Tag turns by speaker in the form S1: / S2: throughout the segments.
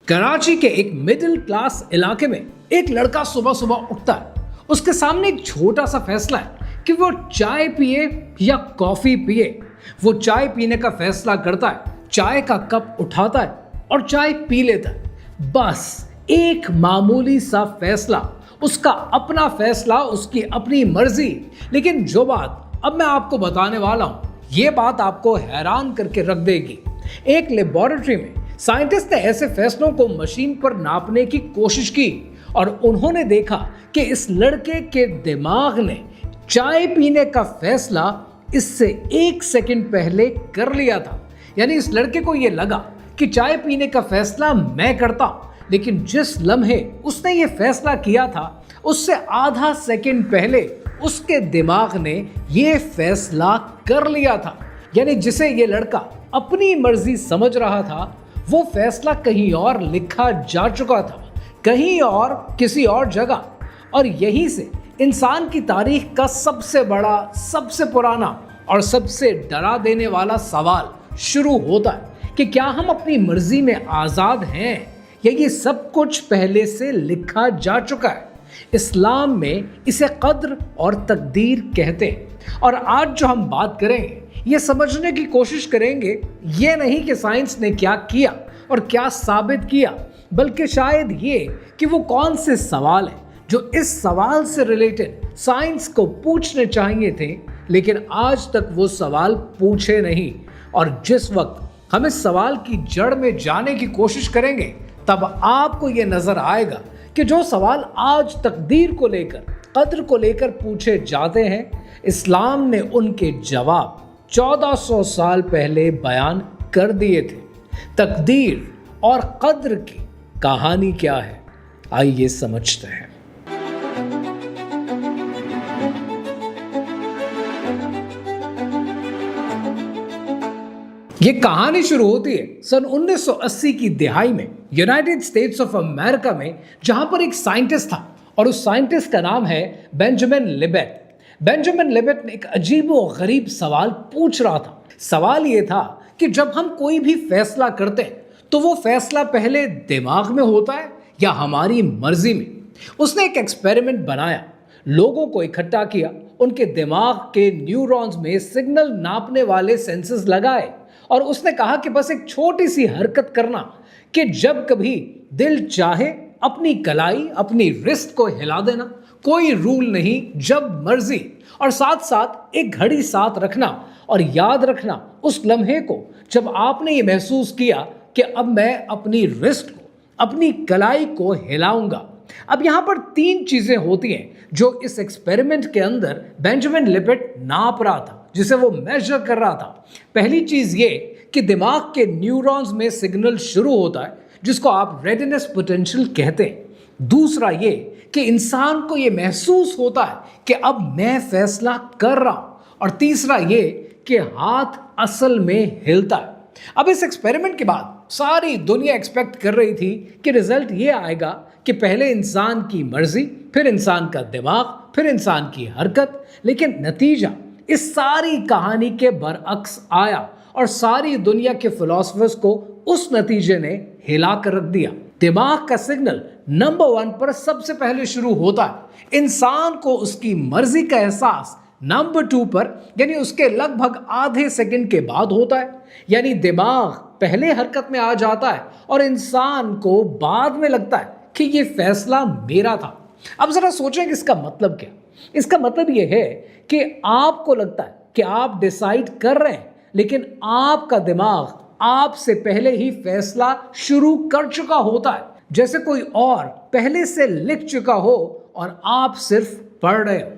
S1: कराची के एक middle class इलाके में एक लड़का सुबह सुबह उठता है। उसके सामने एक छोटा सा फैसला है कि वो चाय पिए या कॉफी पिए। वो चाय पीने का फैसला करता है, चाय का कप उठाता है और चाय पी लेता है। बस एक मामूली सा फैसला, उसका अपना फैसला, उसकी अपनी मर्जी। लेकिन जो बात अब मैं आपको बताने वाला हूं, ये बात आपको हैरान करके रख देगी। एक लेबोरेटरी में साइंटिस्ट ने ऐसे फैसलों को मशीन पर नापने की कोशिश की और उन्होंने देखा कि इस लड़के के दिमाग ने चाय पीने का फैसला इससे 1 सेकंड पहले कर लिया था। यानी इस लड़के को यह लगा कि चाय पीने का फैसला मैं करता हूं, लेकिन जिस लम्हे उसने ये फैसला किया था उससे आधा सेकंड पहले उसके दिमाग ने ये फैसला कर लिया था। यानी जिसे ये लड़का अपनी मर्जी समझ रहा था, वो फैसला कहीं और लिखा जा चुका था, कहीं और, किसी और जगह। और यहीं से इंसान की तारीख का सबसे बड़ा, सबसे पुराना और सबसे डरा देने वाला सवाल शुरू होता है कि क्या हम अपनी मर्जी में आज़ाद हैं या ये सब कुछ पहले से लिखा जा चुका है। इस्लाम में इसे कद्र और तकदीर कहते हैं। और आज जो हम बात करेंगे, ये समझने की कोशिश करेंगे, ये नहीं कि साइंस ने क्या किया और क्या साबित किया, बल्कि शायद ये कि वो कौन से सवाल हैं जो इस सवाल से रिलेटेड साइंस को पूछने चाहिए थे, लेकिन आज तक वो सवाल पूछे नहीं। और जिस वक्त हम इस सवाल की जड़ में जाने की कोशिश करेंगे, तब आपको ये नजर आएगा कि जो सवाल आज तकदीर को लेकर, कद्र को लेकर पूछे जाते हैं, इस्लाम ने उनके जवाब 1400 साल पहले बयान कर दिए थे। तकदीर और कद्र की कहानी क्या है, आइए समझते हैं। ये कहानी शुरू होती है सन 1980 की दिहाई में यूनाइटेड स्टेट्स ऑफ अमेरिका में, जहां पर एक साइंटिस्ट था और उस साइंटिस्ट का नाम है बेंजामिन लिबेट। बेंजामिन लिबेट ने एक अजीब और गरीब सवाल पूछ रहा था। सवाल ये था कि जब हम कोई भी फैसला करते हैं तो वो फैसला पहले दिमाग में होता है या हमारी मर्जी में। उसने एक एक्सपेरिमेंट बनाया, लोगों को इकट्ठा किया, उनके दिमाग के न्यूरॉन्स में सिग्नल नापने वाले सेंसर्स लगाए और उसने कहा कि बस एक छोटी सी हरकत करना कि जब कभी दिल चाहे अपनी कलाई, अपनी रिस्ट को हिला देना, कोई रूल नहीं, जब मर्जी। और साथ साथ एक घड़ी साथ रखना और याद रखना उस लम्हे को जब आपने ये महसूस किया कि अब मैं अपनी रिस्ट को, अपनी कलाई को हिलाऊंगा। अब यहां पर 3 चीजें होती हैं जो इस एक्सपेरिमेंट के अंदर बेंजामिन लिबेट नाप रहा था, जिसे वो मेजर कर रहा था। पहली चीज ये कि दिमाग के न्यूरॉन्स में सिग्नल शुरू होता है जिसको आप रेडिनेस पोटेंशियल कहते हैं। दूसरा ये कि इंसान को ये महसूस होता है कि अब मैं फैसला कर रहा हूं। और तीसरा ये कि हाथ असल में हिलता है। अब इस एक्सपेरिमेंट के बाद सारी दुनिया एक्सपेक्ट कर रही थी कि रिजल्ट ये आएगा कि पहले इंसान की मर्जी, फिर इंसान का दिमाग, फिर इंसान की हरकत। लेकिन नतीजा इस सारी कहानी के बरअक्स आया और सारी दुनिया के फिलोसफर्स को उस नतीजे ने हिला कर रख दिया। दिमाग का सिग्नल नंबर 1 पर सबसे पहले शुरू होता है। इंसान को उसकी मर्जी का एहसास नंबर 2 पर, यानी उसके लगभग आधे सेकंड के बाद होता है। यानी दिमाग पहले हरकत में आ जाता है और इंसान को बाद में लगता है कि ये फैसला मेरा था। अब जरा सोचें कि इसका मतलब क्या। इसका मतलब ये है कि आपको लगता है कि आप डिसाइड कर रहे हैं, लेकिन आपका दिमाग आपसे पहले ही फैसला शुरू कर चुका होता है, जैसे कोई और पहले से लिख चुका हो और आप सिर्फ पढ़ रहे हो।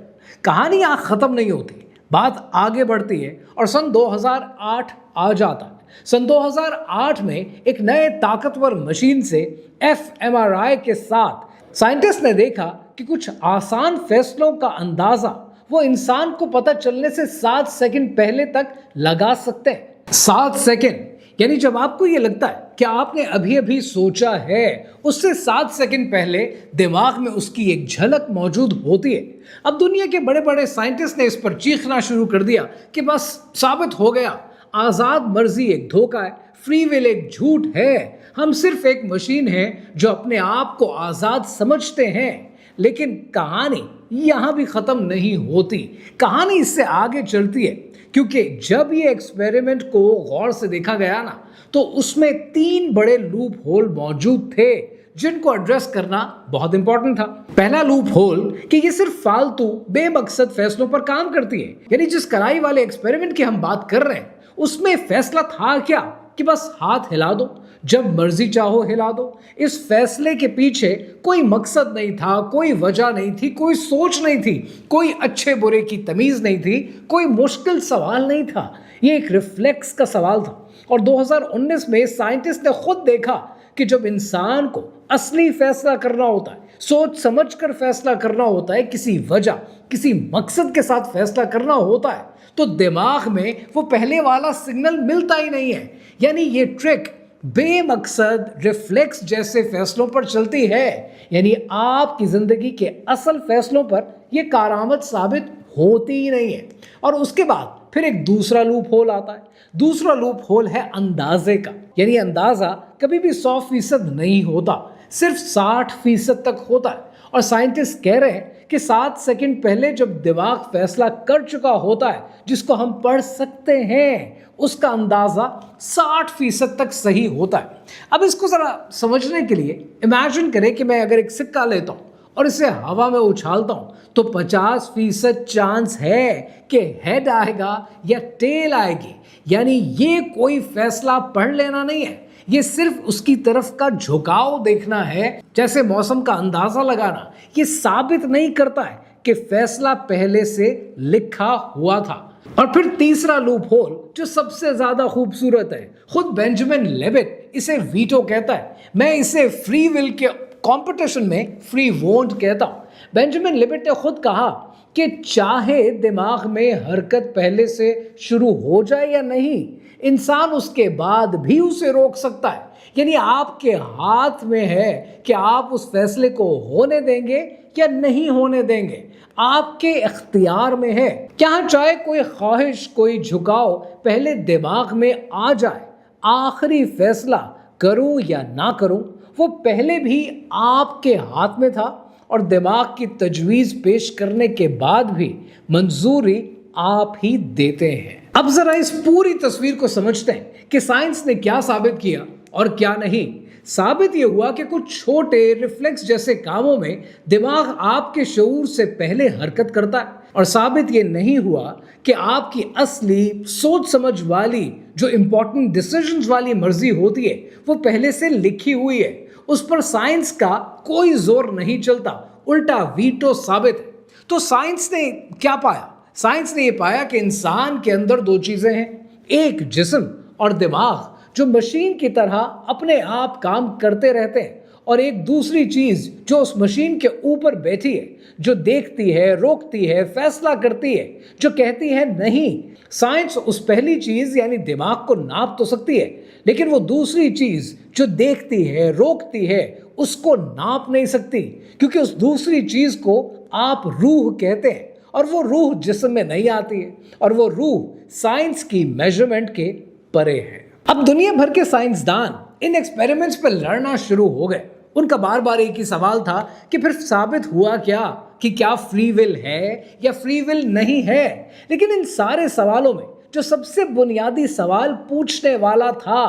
S1: कहानी यहां खत्म नहीं होती, बात आगे बढ़ती है और सन 2008 आ जाता है। सन 2008 में एक नए ताकतवर मशीन से fMRI के साथ साइंटिस्ट ने देखा कि कुछ आसान फैसलों का अंदाजा वो इंसान को पता चलने से 7 सेकंड पहले तक लगा सकते हैं। 7 सेकंड, यानी जब आपको ये लगता है कि आपने अभी अभी सोचा है, उससे 7 सेकंड पहले दिमाग में उसकी एक झलक मौजूद होती है। अब दुनिया के बड़े बड़े साइंटिस्ट ने इस पर चीखना शुरू कर दिया कि बस साबित हो गया, आज़ाद मर्जी एक धोखा है, फ्री विल एक झूठ है, ہم صرف ایک مشین ہیں جو اپنے آپ کو آزاد سمجھتے ہیں. لیکن کہانی یہاں بھی ختم نہیں ہوتی. کہانی اس سے آگے چلتی ہے کیونکہ جب یہ ایکسپیریمنٹ کو غور سے دیکھا گیا نا تو اس میں 3 بڑے لوپ ہول موجود تھے جن کو ایڈریس کرنا بہت امپورٹنٹ تھا. پہلا لوپ ہول کہ یہ صرف فالتو بے مقصد فیصلوں پر کام کرتی ہے. یعنی جس کرائی والے ایکسپیریمنٹ کی ہم بات کر رہے ہیں اس میں فیصلہ تھا کیا کہ بس ہاتھ ہلا دو، جب مرضی چاہو ہلا دو. اس فیصلے کے پیچھے کوئی مقصد نہیں تھا، کوئی وجہ نہیں تھی، کوئی سوچ نہیں تھی، کوئی اچھے برے کی تمیز نہیں تھی، کوئی مشکل سوال نہیں تھا. یہ ایک ریفلیکس کا سوال تھا. اور 2019 میں سائنٹسٹ نے خود دیکھا کہ جب انسان کو اصلی فیصلہ کرنا ہوتا ہے، سوچ سمجھ کر فیصلہ کرنا ہوتا ہے، کسی وجہ کسی مقصد کے ساتھ فیصلہ کرنا ہوتا ہے تو دماغ میں وہ پہلے والا سگنل ملتا ہی نہیں ہے. یعنی یہ ٹرک بے مقصد ریفلیکس جیسے فیصلوں پر چلتی ہے. یعنی آپ کی زندگی کے اصل فیصلوں پر یہ کارآمد ثابت ہوتی ہی نہیں ہے. اور اس کے بعد پھر ایک دوسرا لوپ ہول آتا ہے. دوسرا لوپ ہول ہے اندازے کا. یعنی اندازہ کبھی بھی 100% نہیں ہوتا، صرف 60% تک ہوتا ہے. اور سائنٹسٹ کہہ رہے ہیں کہ 7 سیکنڈ پہلے جب دماغ فیصلہ کر چکا ہوتا ہے جس کو ہم پڑھ سکتے ہیں اس کا اندازہ 60% تک صحیح ہوتا ہے. اب اس کو ذرا سمجھنے کے لیے امیجن کریں کہ میں اگر ایک سکہ لیتا ہوں اور اسے ہوا میں اچھالتا ہوں تو 50% چانس ہے کہ ہیڈ آئے گا یا ٹیل آئے گی. یعنی یہ کوئی فیصلہ پڑھ لینا نہیں ہے، یہ صرف اس کی طرف کا جھکاؤ دیکھنا ہے. جیسے موسم کا اندازہ لگانا یہ ثابت نہیں کرتا ہے کہ فیصلہ پہلے سے لکھا ہوا تھا. اور پھر تیسرا لوپ ہول جو سب سے زیادہ خوبصورت ہے، خود بینجامن لیبٹ اسے ویٹو کہتا ہے. میں اسے فری ول کے کمپٹیشن میں فری وونٹ کہتا ہوں. بینجامن لیبٹ نے خود کہا کہ چاہے دماغ میں حرکت پہلے سے شروع ہو جائے یا نہیں، انسان اس کے بعد بھی اسے روک سکتا ہے. یعنی آپ کے ہاتھ میں ہے کہ آپ اس فیصلے کو ہونے دیں گے یا نہیں ہونے دیں گے. آپ کے اختیار میں ہے. کیا چاہے کوئی خواہش، کوئی جھکاؤ پہلے دماغ میں آ جائے، آخری فیصلہ کروں یا نہ کروں وہ پہلے بھی آپ کے ہاتھ میں تھا. اور دماغ کی تجویز پیش کرنے کے بعد بھی منظوری آپ ہی دیتے ہیں. اب ذرا اس پوری تصویر کو سمجھتے ہیں کہ سائنس نے کیا ثابت کیا اور کیا نہیں. ثابت یہ ہوا کہ کچھ چھوٹے ریفلیکس جیسے کاموں میں دماغ آپ کے شعور سے پہلے حرکت کرتا ہے. اور ثابت یہ نہیں ہوا کہ آپ کی اصلی سوچ سمجھ والی جو امپورٹنٹ ڈیسیژنز والی مرضی ہوتی ہے وہ پہلے سے لکھی ہوئی ہے. اس پر سائنس کا کوئی زور نہیں چلتا، الٹا ویٹو ثابت ہے. تو سائنس نے کیا پایا؟ سائنس نے یہ پایا کہ انسان کے اندر 2 چیزیں ہیں، ایک جسم اور دماغ جو مشین کی طرح اپنے آپ کام کرتے رہتے ہیں، اور ایک دوسری چیز جو اس مشین کے اوپر بیٹھی ہے، جو دیکھتی ہے، روکتی ہے، فیصلہ کرتی ہے، جو کہتی ہے نہیں. سائنس اس پہلی چیز یعنی دماغ کو ناپ تو سکتی ہے، لیکن وہ دوسری چیز جو دیکھتی ہے، روکتی ہے، اس کو ناپ نہیں سکتی، کیونکہ اس دوسری چیز کو آپ روح کہتے ہیں. اور وہ روح جسم میں نہیں آتی ہے، اور وہ روح سائنس کی میجرمنٹ کے پرے ہے. اب دنیا بھر کے سائنسدان ان ایکسپیریمنٹس پہ لڑنا شروع ہو گئے. ان کا بار بار ایک ہی سوال تھا کہ پھر ثابت ہوا کیا کہ کیا فری ول ہے یا فری ول نہیں ہے. لیکن ان سارے سوالوں میں جو سب سے بنیادی سوال پوچھنے والا تھا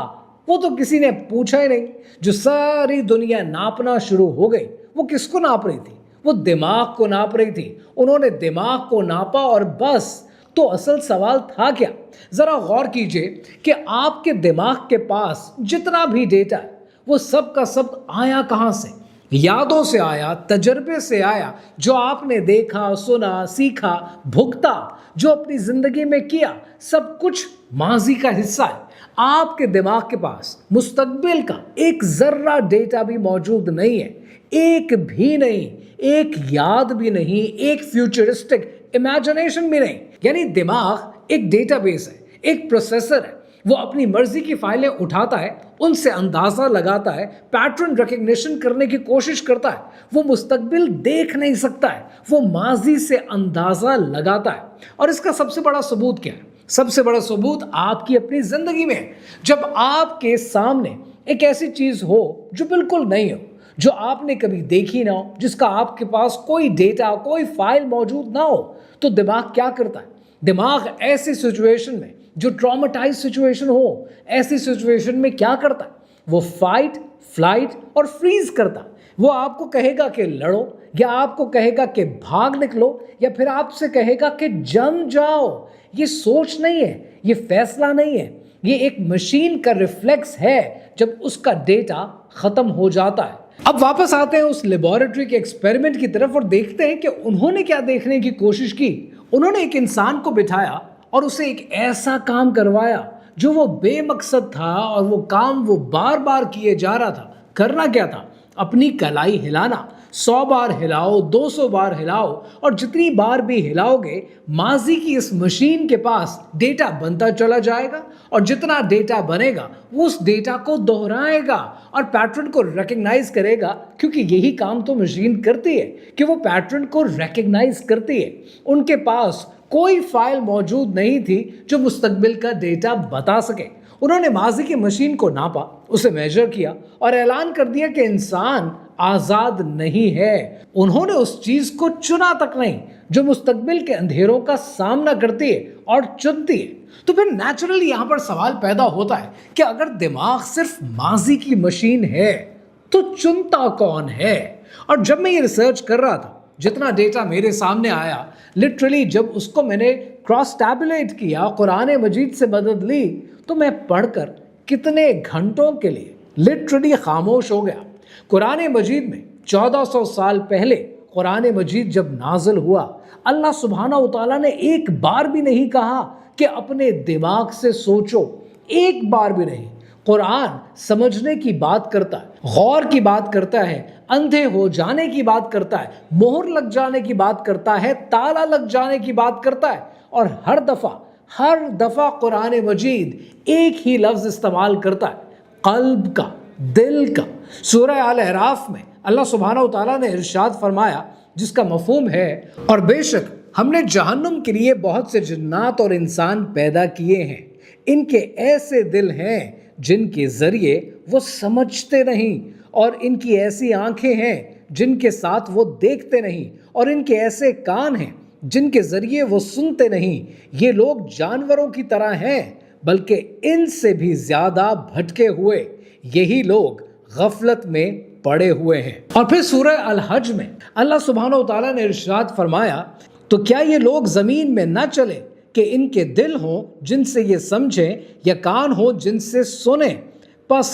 S1: وہ تو کسی نے پوچھا ہی نہیں. جو ساری دنیا ناپنا شروع ہو گئی وہ کس کو ناپ رہی تھی؟ وہ دماغ کو ناپ رہی تھی. انہوں نے دماغ کو ناپا اور بس. تو اصل سوال تھا کیا؟ ذرا غور کیجئے کہ آپ کے دماغ کے پاس جتنا بھی ڈیٹا ہے وہ سب کا سب آیا کہاں سے؟ یادوں سے آیا، تجربے سے آیا، جو آپ نے دیکھا، سنا، سیکھا، بھگتا، جو اپنی زندگی میں کیا، سب کچھ ماضی کا حصہ ہے. آپ کے دماغ کے پاس مستقبل کا ایک ذرہ ڈیٹا بھی موجود نہیں ہے، ایک بھی نہیں، ایک یاد بھی نہیں، ایک فیوچرسٹک امیجنیشن بھی نہیں. یعنی دماغ ایک ڈیٹا بیس ہے، ایک پروسیسر ہے. وہ اپنی مرضی کی فائلیں اٹھاتا ہے، ان سے اندازہ لگاتا ہے، پیٹرن ریکگنیشن کرنے کی کوشش کرتا ہے. وہ مستقبل دیکھ نہیں سکتا ہے، وہ ماضی سے اندازہ لگاتا ہے. اور اس کا سب سے بڑا ثبوت کیا ہے؟ سب سے بڑا ثبوت آپ کی اپنی زندگی میں ہے. جب آپ کے سامنے ایک ایسی چیز ہو جو بالکل نہیں ہو, جو آپ نے کبھی دیکھی نہ ہو, جس کا آپ کے پاس کوئی ڈیٹا, کوئی فائل موجود نہ ہو, تو دماغ کیا کرتا ہے؟ دماغ ایسی سچویشن میں, جو ٹرامیٹائز سچویشن ہو, ایسی سچویشن میں کیا کرتا ہے؟ وہ فائٹ, فلائٹ اور فریز کرتا ہے. وہ آپ کو کہے گا کہ لڑو, یا آپ کو کہے گا کہ بھاگ نکلو, یا پھر آپ سے کہے گا کہ جم جاؤ. یہ سوچ نہیں ہے, یہ فیصلہ نہیں ہے, یہ ایک مشین کا ریفلیکس ہے جب اس کا ڈیٹا ختم ہو جاتا ہے. اب واپس آتے ہیں اس لیبارٹری کے ایکسپیریمنٹ کی طرف اور دیکھتے ہیں کہ انہوں نے کیا دیکھنے کی کوشش کی. انہوں نے ایک انسان کو بٹھایا اور اسے ایک ایسا کام کروایا جو وہ بے مقصد تھا, اور وہ کام وہ بار بار کیے جا رہا تھا. کرنا کیا تھا؟ اپنی کلائی ہلانا. 100 بار ہلاؤ, 200 بار ہلاؤ, اور جتنی بار بھی ہلاؤ گے ماضی کی اس مشین کے پاس ڈیٹا بنتا چلا جائے گا, اور جتنا ڈیٹا بنے گا وہ اس ڈیٹا کو دہرائے گا اور پیٹرن کو ریکگنائز کرے گا, کیونکہ یہی کام تو مشین کرتی ہے کہ وہ پیٹرن کو ریکگنائز کرتی ہے. ان کے پاس کوئی فائل موجود نہیں تھی جو مستقبل کا ڈیٹا بتا سکے. انہوں نے ماضی کی مشین کو ناپا, اسے میجر کیا اور اعلان کر دیا کہ انسان آزاد نہیں ہے. انہوں نے اس چیز کو چنا تک نہیں جو مستقبل کے اندھیروں کا سامنا کرتی ہے اور چنتی ہے. تو پھر نیچرلی یہاں پر سوال پیدا ہوتا ہے کہ اگر دماغ صرف ماضی کی مشین ہے تو چنتا کون ہے؟ اور جب میں یہ ریسرچ کر رہا تھا, جتنا ڈیٹا میرے سامنے آیا, لٹرلی جب اس کو میں نے کراس ٹیبولیٹ کیا, قرآن مجید سے مدد لی, تو میں پڑھ کر کتنے گھنٹوں کے لیے لٹرلی خاموش ہو گیا. قرآن مجید میں 1400 سال پہلے قرآن مجید جب نازل ہوا, اللہ سبحانہ و تعالیٰ نے ایک بار بھی نہیں کہا کہ اپنے دماغ سے سوچو, ایک بار بھی نہیں. قرآن سمجھنے کی بات کرتا ہے, غور کی بات کرتا ہے, اندھے ہو جانے کی بات کرتا ہے, مہر لگ جانے کی بات کرتا ہے, تالا لگ جانے کی بات کرتا ہے. اور ہر دفعہ قرآن مجید ایک ہی لفظ استعمال کرتا ہے, قلب کا, دل کا. سورہ آل اعراف میں اللہ سبحانہ و تعالیٰ نے ارشاد فرمایا, جس کا مفہوم ہے, اور بے شک ہم نے جہنم کے لیے بہت سے جنات اور انسان پیدا کیے ہیں, ان کے ایسے دل ہیں جن کے ذریعے وہ سمجھتے نہیں, اور ان کی ایسی آنکھیں ہیں جن کے ساتھ وہ دیکھتے نہیں, اور ان کے ایسے کان ہیں جن کے ذریعے وہ سنتے نہیں. یہ لوگ جانوروں کی طرح ہیں, بلکہ ان سے بھی زیادہ بھٹکے ہوئے. یہی لوگ غفلت میں پڑے ہوئے ہیں. اور پھر سورہ الحج میں اللہ سبحانہ و تعالیٰ نے ارشاد فرمایا, تو کیا یہ لوگ زمین میں نہ چلے کہ ان کے دل ہوں جن سے یہ سمجھیں, یا کان ہوں جن سے سنیں. پس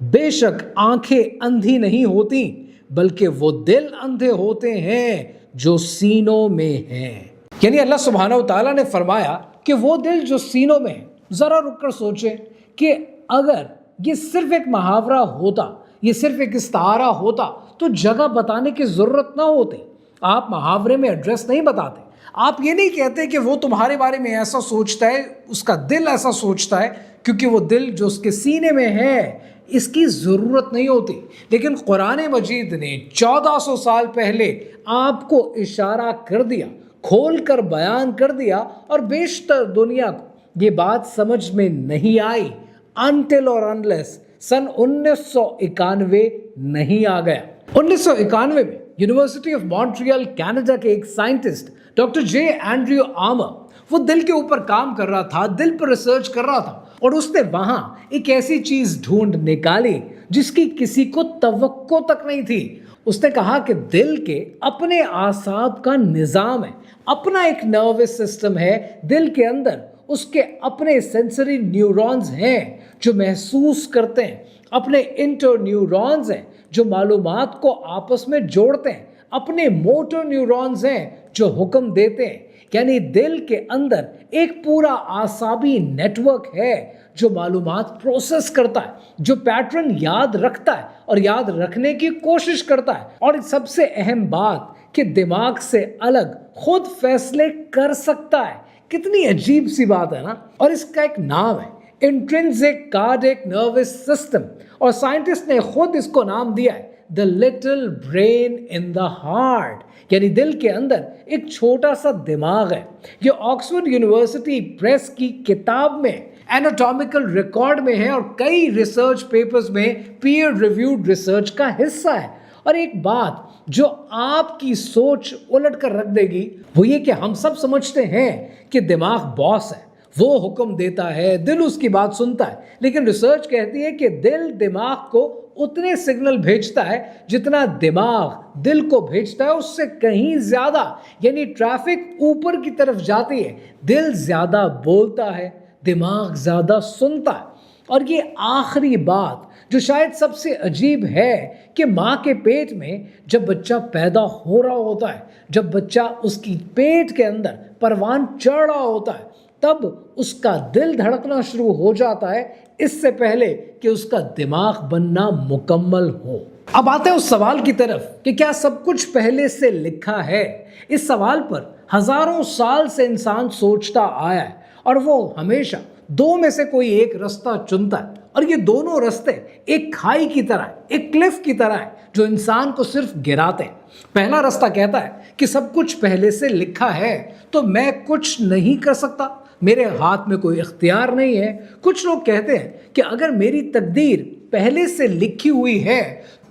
S1: بے شک آنکھیں اندھی نہیں ہوتی, بلکہ وہ دل اندھے ہوتے ہیں جو سینوں میں ہیں. یعنی اللہ سبحانہ و تعالیٰ نے فرمایا کہ وہ دل جو سینوں میں ہیں, ذرا رک کر سوچیں کہ اگر یہ صرف ایک محاورہ ہوتا, یہ صرف ایک استعارہ ہوتا, تو جگہ بتانے کی ضرورت نہ ہوتی. آپ محاورے میں ایڈریس نہیں بتاتے, آپ یہ نہیں کہتے کہ وہ تمہارے بارے میں ایسا سوچتا ہے, اس کا دل ایسا سوچتا ہے, کیونکہ وہ دل جو اس کے سینے میں ہے, اس کی ضرورت نہیں ہوتی. لیکن قرآن مجید نے 1400 سال پہلے آپ کو اشارہ کر دیا, کھول کر بیان کر دیا, اور بیشتر دنیا کو یہ بات سمجھ میں نہیں آئی until اور unless سن 1991 نہیں آ گیا. 1991 میں یونیورسٹی آف مونٹریال کینیڈا کے ایک سائنٹسٹ ڈاکٹر جے اینڈریو آمر, وہ دل کے اوپر کام کر رہا تھا, دل پر ریسرچ کر رہا تھا, اور اس نے وہاں ایک ایسی چیز ڈھونڈ نکالی جس کی کسی کو توقع تک نہیں تھی. اس نے کہا کہ دل کے اپنے اعصاب کا نظام ہے, اپنا ایک نروس سسٹم ہے دل کے اندر, اس کے اپنے سینسری نیورونز ہیں جو محسوس کرتے ہیں, اپنے انٹر نیورونز ہیں جو معلومات کو آپس میں جوڑتے ہیں, اپنے موٹر نیورونز ہیں جو حکم دیتے ہیں. یعنی دل کے اندر ایک پورا اعصابی نیٹ ورک ہے جو معلومات پروسیس کرتا ہے, جو پیٹرن یاد رکھتا ہے اور یاد رکھنے کی کوشش کرتا ہے. اور سب سے اہم بات کہ دماغ سے الگ خود فیصلے کر سکتا ہے. کتنی عجیب سی بات ہے نا. اور اس کا ایک نام ہے انٹرنسک کارڈیک نروس سسٹم, اور سائنٹسٹ نے خود اس کو نام دیا ہے the little brain in the heart, یعنی دل کے اندر ایک چھوٹا سا دماغ ہے. یہ آکسفورڈ یونیورسٹی پریس کی کتاب میں एनाटॉमिकल रिकॉर्ड में है और कई रिसर्च पेपर्स में पीयर रिव्यूड रिसर्च का हिस्सा है। और एक बात जो आपकी सोच उलट कर रख देगी वो ये कि हम सब समझते हैं कि दिमाग बॉस है, वो हुक्म देता है, दिल उसकी बात सुनता है, लेकिन रिसर्च कहती है कि दिल दिमाग को उतने सिग्नल भेजता है जितना दिमाग दिल को भेजता है, उससे कहीं ज्यादा। यानी ट्रैफिक ऊपर की तरफ जाती है, दिल ज्यादा बोलता है, दिमाग ज्यादा सुनता है। और ये आखिरी बात जो शायद सबसे अजीब है कि माँ के पेट में जब बच्चा पैदा हो रहा होता है, जब बच्चा उसकी पेट के अंदर परवान चढ़ रहा होता है, तब उसका दिल धड़कना शुरू हो जाता है, इससे पहले कि उसका दिमाग बनना मुकम्मल हो। अब आते हैं उस सवाल की तरफ कि क्या सब कुछ पहले से लिखा है। इस सवाल पर हजारों साल से इंसान सोचता आया है और वो हमेशा दो में से कोई एक रास्ता चुनता है, और ये दोनों रास्ते एक खाई की तरह है, एक क्लिफ की तरह है जो इंसान को सिर्फ गिराते हैं। पहला रास्ता कहता है कि सब कुछ पहले से लिखा है तो मैं कुछ नहीं कर सकता, मेरे हाथ में कोई इख्तियार नहीं है। कुछ लोग कहते हैं कि अगर मेरी तकदीर पहले से लिखी हुई है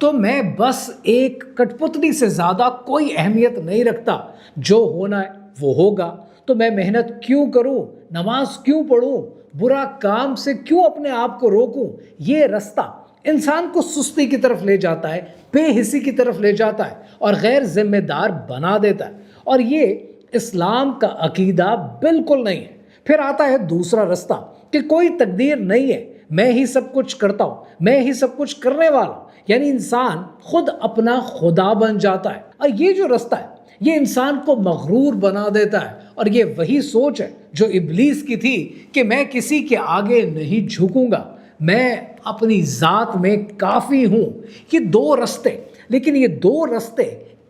S1: तो मैं बस एक कठपुतली से ज़्यादा कोई अहमियत नहीं रखता, जो होना है वो होगा, तो मैं मेहनत क्यों करूं, नमाज क्यों पढ़ूं, बुरा काम से क्यों अपने आप को रोकूं। ये रास्ता इंसान को सुस्ती की तरफ ले जाता है, बेहिसी की तरफ ले जाता है और गैर जिम्मेदार बना देता है, और ये इस्लाम का अकीदा बिल्कुल नहीं है। फिर आता है दूसरा रास्ता कि कोई तकदीर नहीं है, मैं ही सब कुछ करता हूँ, मैं ही सब कुछ करने वाला हूँ, यानी इंसान खुद अपना खुदा बन जाता है। और ये जो रास्ता है ये इंसान को मगरूर बना देता है, और ये वही सोच है जो इब्लीस की थी कि मैं किसी के आगे नहीं झुकूंगा, मैं अपनी ज़ात में काफ़ी हूँ। ये दो रास्ते, लेकिन ये दो रास्ते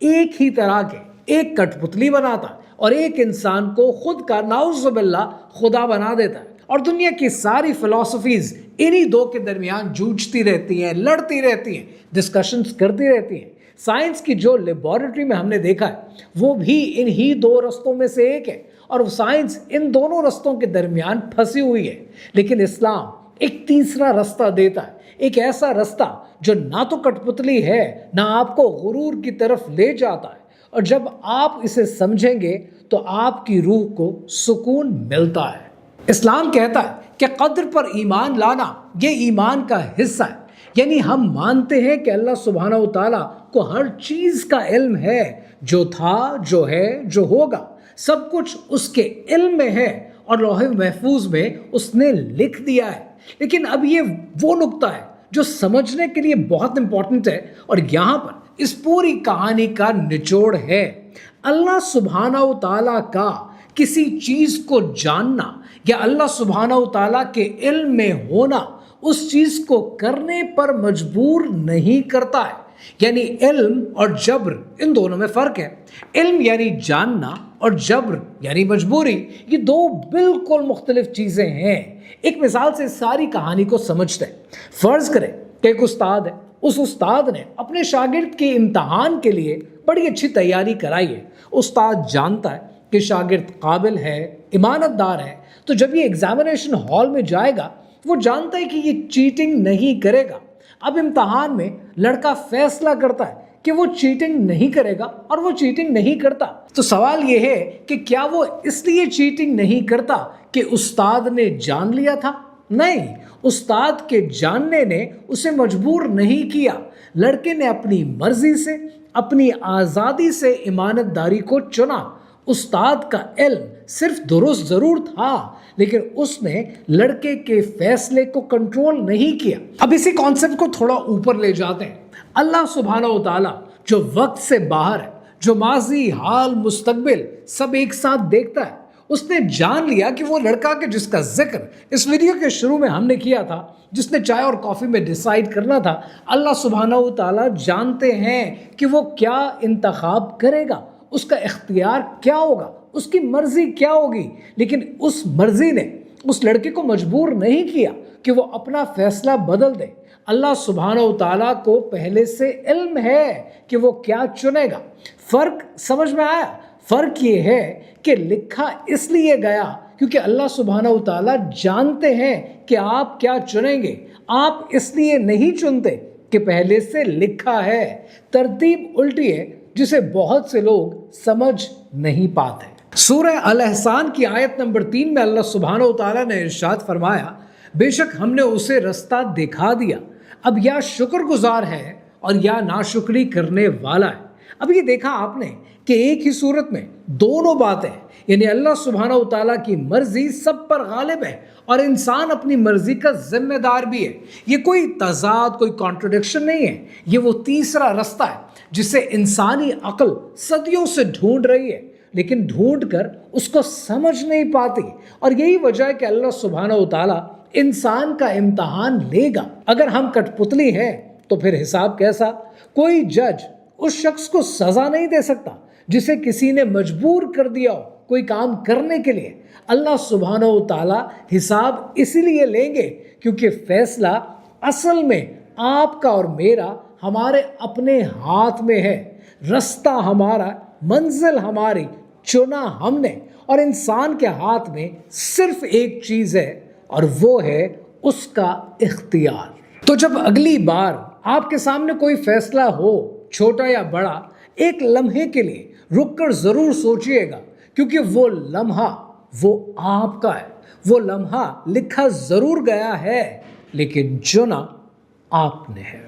S1: एक ही तरह के, एक कठपुतली बनाता है और एक इंसान को खुद का नाउज़ुबिल्लाह खुदा बना देता है। और दुनिया की सारी फिलॉसफीज़ इन्हीं दो के दरमियान जूझती रहती हैं, लड़ती रहती हैं, डिस्कशंस करती रहती हैं। साइंस की जो लेबॉरेटरी में हमने देखा है वो भी इन्हीं दो रास्तों में से एक है, और साइंस इन दोनों रास्तों के दरमियान फंसी हुई है। लेकिन इस्लाम एक तीसरा रास्ता देता है, एक ऐसा रास्ता जो ना तो कठपुतली है ना आपको गुरूर की तरफ ले जाता है, और जब आप इसे समझेंगे तो आपकी रूह को सुकून मिलता है। इस्लाम कहता है कि कद्र पर ईमान लाना ये ईमान का हिस्सा है, यानी हम मानते हैं कि अल्लाह सुब्हानहू तआला को हर चीज़ का इल्म है, जो था, जो है, जो होगा, सब कुछ उसके इल्म में है और लौह महफूज में उसने लिख दिया है। लेकिन अब ये वो नुक्ता है जो समझने के लिए बहुत इंपॉर्टेंट है, और यहाँ पर इस पूरी कहानी का निचोड़ है। अल्लाह सुब्हानहू तआला का किसी चीज़ को जानना या अल्लाह सुब्हानहू तआला के इल्म में होना उस चीज़ को करने पर मजबूर नहीं करता है। यानी इल्म और जब्र, इन दोनों में फ़र्क है। इल्म यानी जानना और जब्र यानी मजबूरी, ये दो बिल्कुल मुख्तलिफ चीज़ें हैं। एक मिसाल से सारी कहानी को समझते हैं। फ़र्ज़ करें कि एक उस्ताद है, उस उस्ताद ने अपने शागिर्द के इम्तहान के लिए बड़ी अच्छी तैयारी कराई है। उस्ताद जानता है कि शागिर्द काबिल है, ईमानतदार है, तो जब ये एग्जामिनेशन हॉल में जाएगा वो जानता है कि ये चीटिंग नहीं करेगा। अब इम्तहान में लड़का फैसला करता है कि वो चीटिंग नहीं करेगा और वो चीटिंग नहीं करता। तो सवाल ये है कि क्या वो इसलिए चीटिंग नहीं करता कि उस्ताद ने जान लिया था? नहीं, उस्ताद के जानने ने उसे मजबूर नहीं किया। लड़के ने अपनी मर्जी से, अपनी आज़ादी से ईमानतदारी को चुना। उस्ताद का इल्म सिर्फ दुरुस्त ज़रूर था, लेकिन उसने लड़के के फैसले को कंट्रोल नहीं किया। अब इसी कॉन्सेप्ट को थोड़ा ऊपर ले जाते हैं। अल्लाह सुब्हानहू तआला जो वक्त से बाहर है, जो माजी, हाल, मुस्तकबिल सब एक साथ देखता है, उसने जान लिया कि वो लड़का के जिसका जिक्र इस वीडियो के शुरू में हमने किया था, जिसने चाय और कॉफ़ी में डिसाइड करना था, अल्लाह सुब्हानहू तआला जानते हैं कि वो क्या इंतखाब करेगा, उसका इख्तियार क्या होगा, उसकी मर्जी क्या होगी। लेकिन उस मर्जी ने उस लड़के को मजबूर नहीं किया कि वो अपना फैसला बदल दे। अल्लाह सुब्हानहू तआला को पहले से इल्म है कि वो क्या चुनेगा। फ़र्क समझ में आया? फ़र्क ये है कि लिखा इसलिए गया क्योंकि अल्लाह सुब्हानहू व तआला जानते हैं कि आप क्या चुनेंगे। आप इसलिए नहीं चुनते कि पहले से लिखा है। तरतीब उल्टी है जिसे बहुत से लोग समझ नहीं पाते। सूरह अल अहसान की आयत नंबर 3 में अल्लाह सुब्हानहू व तआला ने इरशाद फरमाया, बेशक हमने उसे रास्ता दिखा दिया, अब या शुक्रगुजार है और या नाशुक्री करने वाला है। अब ये देखा आपने कि एक ही सूरत में दोनों बातें, यानी अल्लाह सुब्हानहू व तआला की मर्जी सब पर गालिब है और इंसान अपनी मर्जी का जिम्मेदार भी है। ये कोई तजाद, कोई कॉन्ट्रडिक्शन नहीं है। ये वो तीसरा रास्ता है जिसे इंसानी अक्ल सदियों से ढूंढ रही है, लेकिन ढूंढ कर उसको समझ नहीं पाती। और यही वजह है कि अल्लाह सुब्हानहू व तआला इंसान का इम्तहान लेगा। अगर हम कठपुतली हैं तो फिर हिसाब कैसा? कोई जज उस शख्स को सजा नहीं दे सकता जिसे किसी ने मजबूर कर दिया हो कोई काम करने के लिए। अल्लाह सुब्हानहू व तआला हिसाब इसलिए लेंगे क्योंकि फैसला असल में आपका और मेरा हमारे अपने हाथ में है। रास्ता हमारा, मंजिल हमारी, चुना हमने, और इंसान के हाथ में सिर्फ एक चीज है और वो है उसका इख्तियार। तो जब अगली बार आपके सामने कोई फैसला हो, छोटा या बड़ा, एक लम्हे के लिए रुक कर जरूर सोचिएगा, क्योंकि वो लम्हा वो आपका है। वो लम्हा लिखा जरूर गया है लेकिन चुना आपने है।